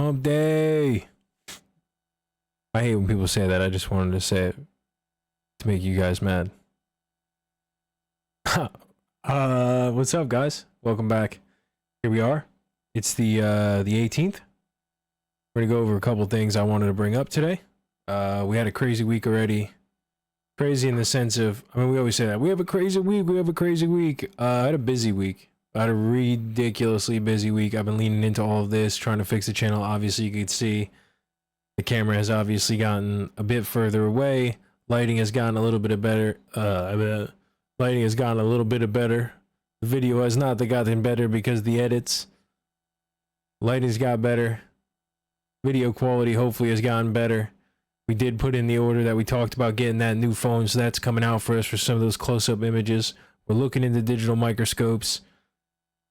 Hump day. I hate when people say that. I just wanted to say it to make you guys mad. What's up, guys? Welcome back. Here we are. It's the 18th. We're gonna go over a couple things I wanted to bring up today. We had a crazy week already. Crazy in the sense of, I mean, we always say that we have a crazy week. We have a crazy week. I had a busy week. I had a ridiculously busy week. I've been leaning into all of this, trying to fix the channel. Obviously, you can see the camera has obviously gotten a bit further away. Lighting has gotten a little bit better. Lighting has gotten a little bit better. The video has not gotten better because the edits. Lighting's got better. Video quality hopefully has gotten better. We did put in the order that we talked about getting that new phone, so that's coming out for us for some of those close-up images. We're looking into digital microscopes.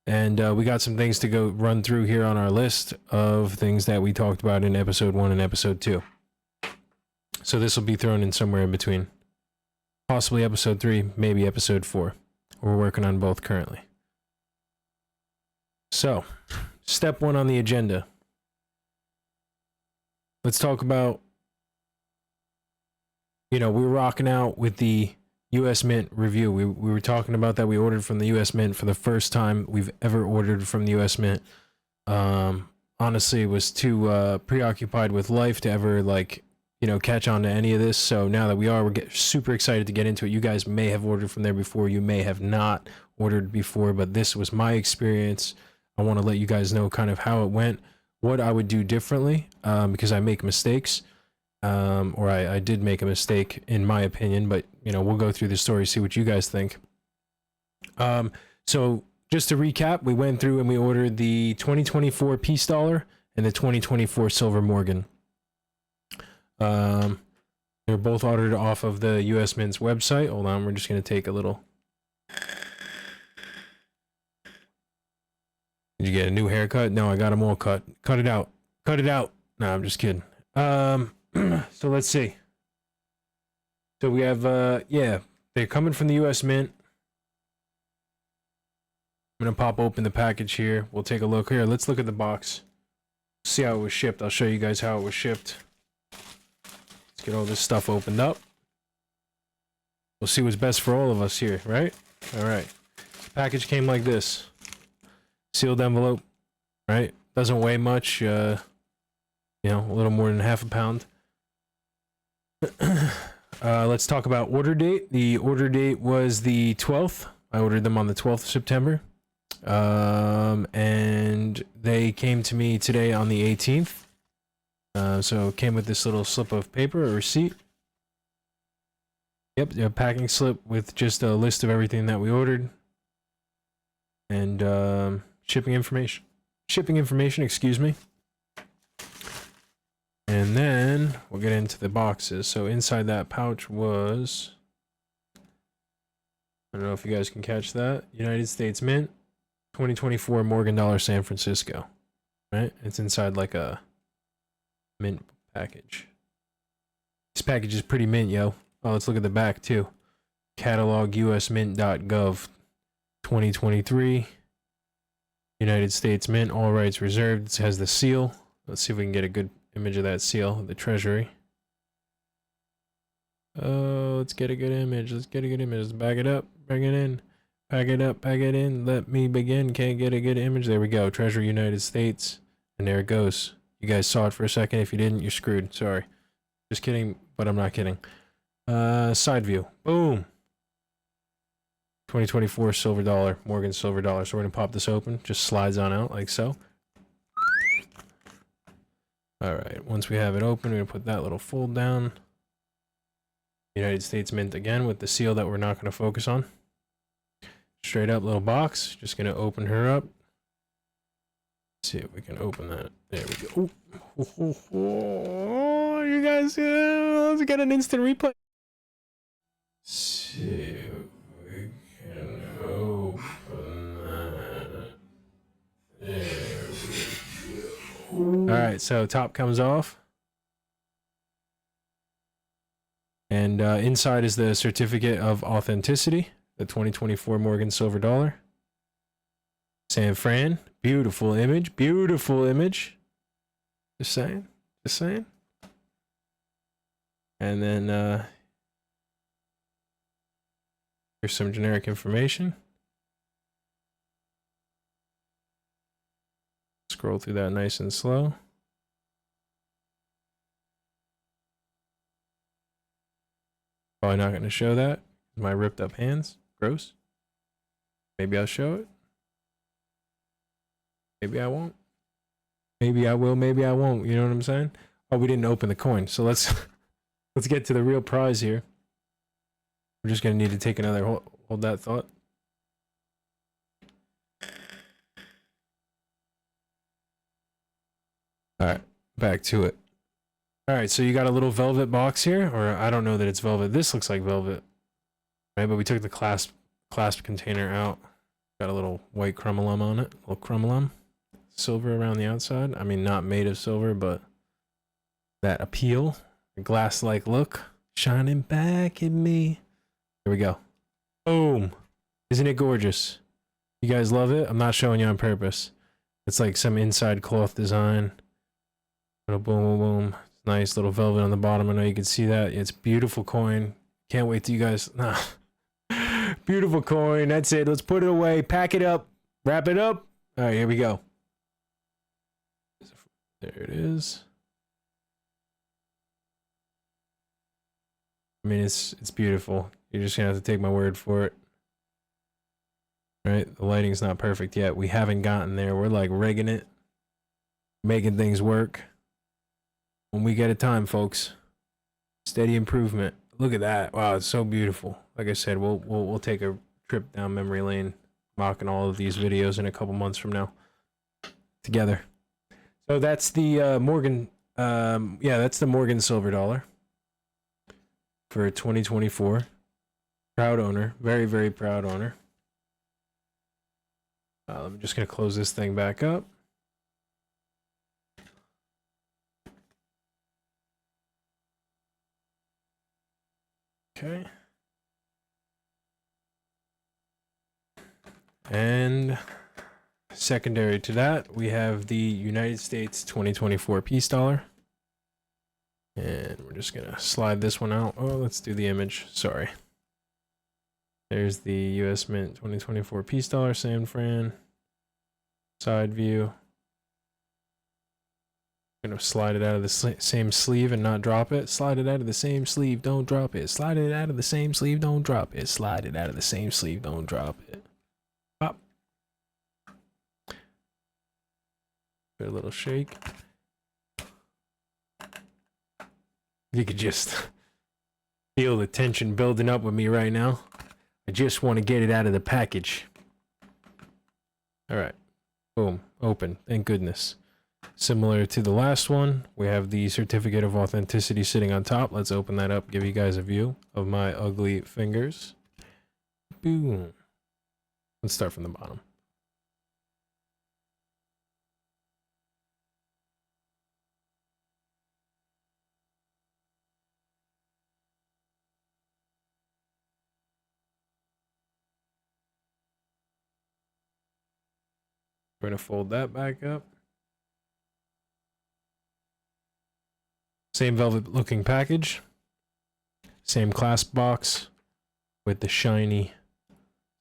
And we got some things to go run through here on our list of things that we talked about in episode 1 and episode 2. So this will be thrown in somewhere in between. Possibly episode 3, maybe episode 4. We're working on both currently. So, step 1 on the agenda. Let's talk about, you know, we were rocking out with the US Mint review. We were talking about that. We ordered from the US Mint for the first time we've ever ordered from the US Mint. Honestly, was too preoccupied with life to ever, like, you know, catch on to any of this. So now that we're super excited to get into it. You guys may have ordered from there before. You may have not ordered before, but this was my experience. I want to let you guys know kind of how it went, what I would do differently, because I make mistakes. Or I did make a mistake in my opinion, but you know, we'll go through the story, see what you guys think. So just to recap, we went through and we ordered the 2024 Peace Dollar and the 2024 Silver Morgan. They're both ordered off of the US Mint's website. Hold on, we're just going to take a little. Did you get a new haircut? No, I got them all cut. Cut it out. Cut it out. No, I'm just kidding. So let's see. So we have, yeah, they're coming from the US Mint. I'm going to pop open the package here. We'll take a look here. Let's look at the box. See how it was shipped. I'll show you guys how it was shipped. Let's get all this stuff opened up. We'll see what's best for all of us here, right? All right. The package came like this. Sealed envelope, right? Doesn't weigh much. You know, a little more than half a pound. Let's talk about order date. The order date was the 12th. I ordered them on the 12th of September. And they came to me today on the 18th. So it came with this little slip of paper, a receipt. Yep, a packing slip with just a list of everything that we ordered. And shipping information. Shipping information, excuse me. And then we'll get into the boxes. So inside that pouch was, I don't know if you guys can catch that, United States Mint, 2024 Morgan Dollar San Francisco, right? It's inside like a mint package. This package is pretty mint, yo. Oh, let's look at the back too. Catalog usmint.gov 2023 United States Mint, all rights reserved. It has the seal. Let's see if we can get a good image of that seal, the treasury. Oh, let's get a good image. Let's get a good image. Let's back it up. Bring it in. Pack it up. Pack it in. Let me begin. Can't get a good image. There we go. Treasury, United States. And there it goes. You guys saw it for a second. If you didn't, you're screwed. Sorry. Just kidding, but I'm not kidding. Side view. Boom. 2024 Silver Dollar. Morgan Silver Dollar. So we're going to pop this open. Just slides on out like so. All right, once we have it open, we're going to put that little fold down. United States Mint again with the seal that we're not going to focus on. Straight up little box. Just going to open her up. Let's see if we can open that. There we go. Oh, you guys, let's get an instant replay. See if we can open that. There we go. All right, so top comes off. And inside is the certificate of authenticity, the 2024 Morgan Silver Dollar. San Fran, beautiful image, beautiful image. Just saying. Just saying. And then here's some generic information. Scroll through that nice and slow. Probably not going to show that. My ripped up hands. Gross. Maybe I'll show it. Maybe I won't. Maybe I will, maybe I won't. You know what I'm saying? Oh, we didn't open the coin. So let's get to the real prize here. We're just going to need to take another hold that thought. All right, back to it. All right, so you got a little velvet box here, or I don't know that it's velvet. This looks like velvet, right? But we took the clasp container out. Got a little white crumulum on it, a little crumulum. Silver around the outside. I mean, not made of silver, but that appeal, a glass-like look, shining back at me. Here we go. Boom. Isn't it gorgeous? You guys love it? I'm not showing you on purpose. It's like some inside cloth design. Little boom, boom, boom. Nice little velvet on the bottom. I know you can see that. It's beautiful coin. Can't wait till you guys. Nah. Beautiful coin. That's it. Let's put it away. Pack it up. Wrap it up. All right, here we go. There it is. I mean, it's beautiful. You're just gonna have to take my word for it. Right? The lighting's not perfect yet. We haven't gotten there. We're like rigging it, making things work. When we get a time, folks. Steady improvement. Look at that. Wow, it's so beautiful. Like I said, we'll take a trip down memory lane, mocking all of these videos in a couple months from now. Together. So that's the Morgan that's the Morgan silver dollar for 2024. Proud owner. Very, very proud owner. I'm just going to close this thing back up. Okay. And secondary to that, we have the United States 2024 peace dollar. And we're just going to slide this one out. Oh, let's do the image. Sorry. There's the US Mint 2024 peace dollar, San Fran. Side view. I'm going to slide it out of the same sleeve and not drop it. Slide it out of the same sleeve, don't drop it. Slide it out of the same sleeve, don't drop it. Slide it out of the same sleeve, don't drop it. Pop. Give it a little shake. You could just feel the tension building up with me right now. I just want to get it out of the package. All right. Boom. Open. Thank goodness. Similar to the last one, we have the certificate of authenticity sitting on top. Let's open that up, give you guys a view of my ugly fingers. Boom. Let's start from the bottom. We're going to fold that back up. Same velvet looking package. Same clasp box with the shiny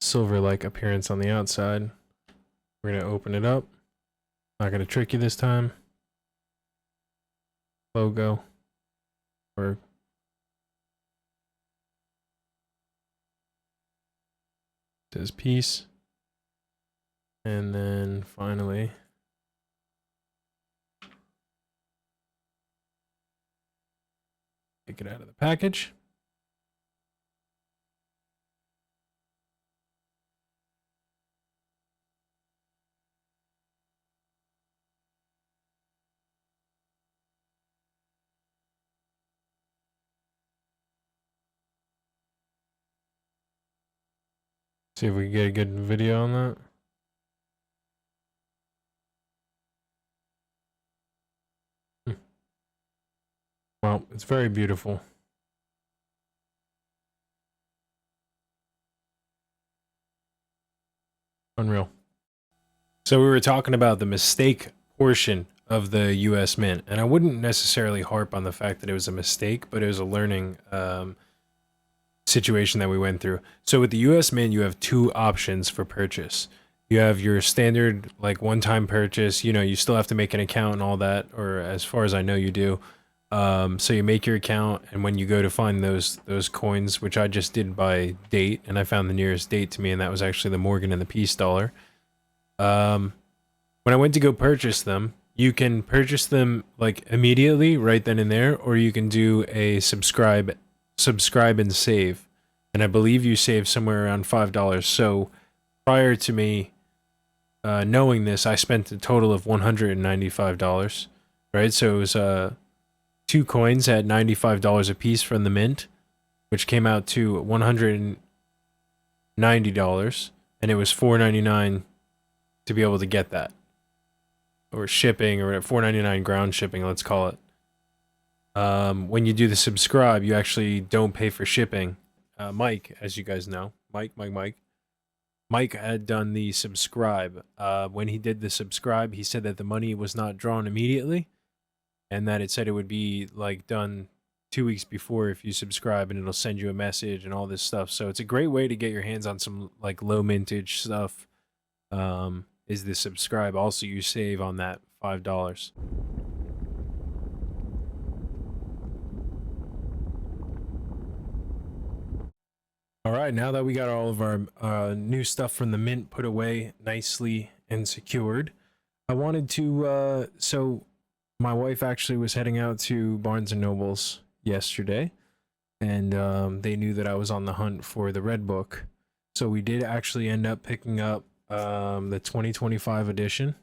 silver-like appearance on the outside. We're going to open it up. Not going to trick you this time. Logo. Or says peace. And then finally, take it out of the package. See if we can get a good video on that. Well, it's very beautiful. Unreal. So we were talking about the mistake portion of the U.S. Mint, and I wouldn't necessarily harp on the fact that it was a mistake, but it was a learning situation that we went through. So with the US Mint, you have two options for purchase. You have your standard like one-time purchase, you still have to make an account and all that, or as far as I know you do. So you make your account, and when you go to find those coins, which I just did by date, and I found the nearest date to me, and that was actually the Morgan and the Peace dollar. When I went to go purchase them, you can purchase them like immediately right then and there, or you can do a subscribe and save, and I believe you save somewhere around $5. So prior to me knowing this, I spent a total of $195, right? So it was two coins at $95 a piece from the mint, which came out to $190, and it was $4.99 to be able to get that, or shipping, or $4.99 ground shipping, let's call it. When you do the subscribe, you actually don't pay for shipping. Mike, as you guys know, Mike had done the subscribe. When he did the subscribe, he said that the money was not drawn immediately, and that it said it would be like done 2 weeks before if you subscribe, and it'll send you a message and all this stuff. So it's a great way to get your hands on some like low mintage stuff. Is the subscribe. Also, you save on that $5. All right, now that we got all of our new stuff from the mint put away nicely and secured, I wanted to, so my wife actually was heading out to Barnes and Noble's yesterday, and they knew that I was on the hunt for the Red Book. So we did actually end up picking up the 2025 edition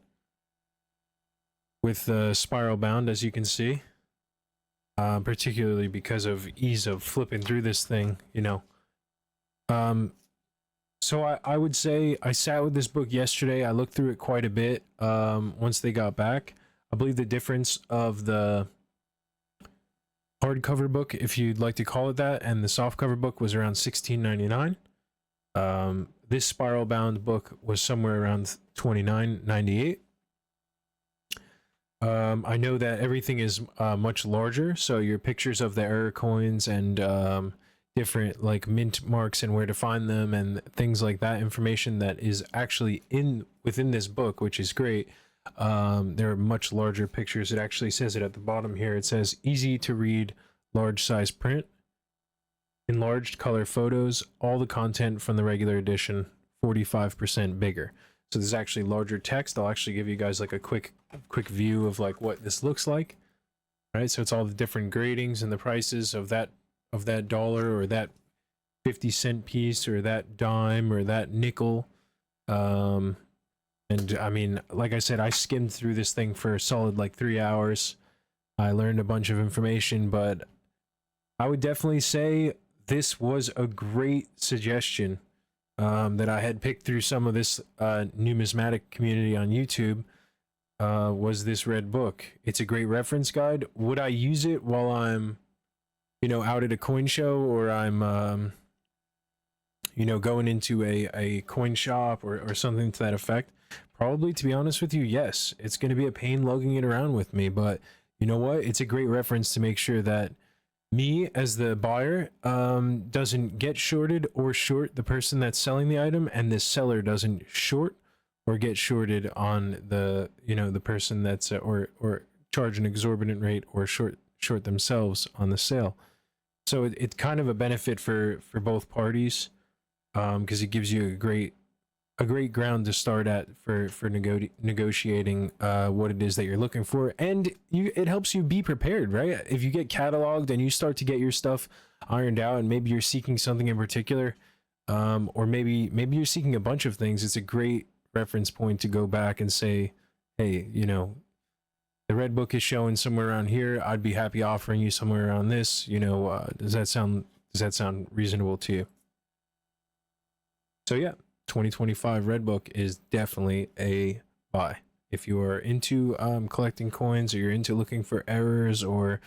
with the spiral bound, as you can see, particularly because of ease of flipping through this thing, So I would say I sat with this book yesterday. I looked through it quite a bit once they got back. I believe the difference of the hardcover book, if you'd like to call it that, and the softcover book was around $16.99. This spiral bound book was somewhere around $29.98. I know that everything is much larger, so your pictures of the error coins and different like mint marks and where to find them and things like that, information that is actually within this book, which is great. There are much larger pictures. It actually says it at the bottom here. It says easy to read, large size print, enlarged color photos, all the content from the regular edition 45% bigger. So there's actually larger text. I'll actually give you guys like a quick view of like what this looks like. All right, so it's all the different gradings and the prices of that dollar, or that 50-cent piece, or that dime, or that nickel. And I mean, like I said, I skimmed through this thing for a solid like 3 hours. I learned a bunch of information, but I would definitely say this was a great suggestion that I had picked through some of this numismatic community on YouTube. Was this Red Book. It's a great reference guide. Would I use it while I'm out at a coin show, or I'm going into a coin shop or something to that effect? Probably, to be honest with you, yes. It's going to be a pain lugging it around with me, but you know what? It's a great reference to make sure that me as the buyer doesn't get shorted or short the person that's selling the item, and the seller doesn't short or get shorted on the the person that's or charge an exorbitant rate or short themselves on the sale. So it's kind of a benefit for both parties, because it gives you a great ground to start at for negotiating what it is that you're looking for, and it helps you be prepared, right? If you get cataloged and you start to get your stuff ironed out, and maybe you're seeking something in particular, or maybe you're seeking a bunch of things, it's a great reference point to go back and say, hey, the Red Book is showing somewhere around here. I'd be happy offering you somewhere around this. Does that sound reasonable to you? So yeah, 2025 Red Book is definitely a buy. If you are into collecting coins, or you're into looking for errors or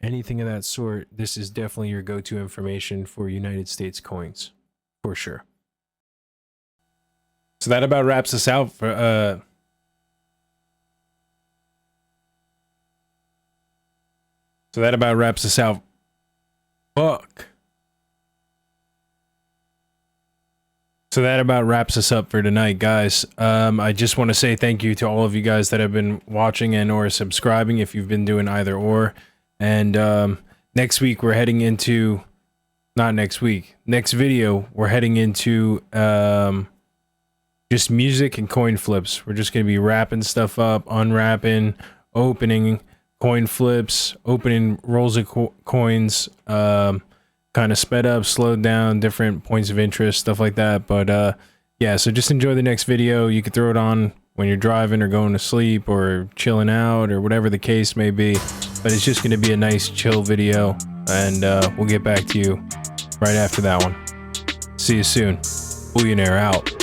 anything of that sort, this is definitely your go-to information for United States coins, for sure. So that about wraps us out for So that about wraps us out. Fuck. So that about wraps us up for tonight, guys. I just want to say thank you to all of you guys that have been watching and or subscribing, if you've been doing either or. And next week we're heading into, not next week, next video we're heading into just music and coin flips. We're just gonna be wrapping stuff up, unwrapping, opening coin flips, opening rolls of coins, kind of sped up, slowed down, different points of interest, stuff like that. But yeah, so just enjoy the next video. You can throw it on when you're driving or going to sleep or chilling out or whatever the case may be, but it's just going to be a nice chill video, and we'll get back to you right after that one. See you soon. Billionaire out.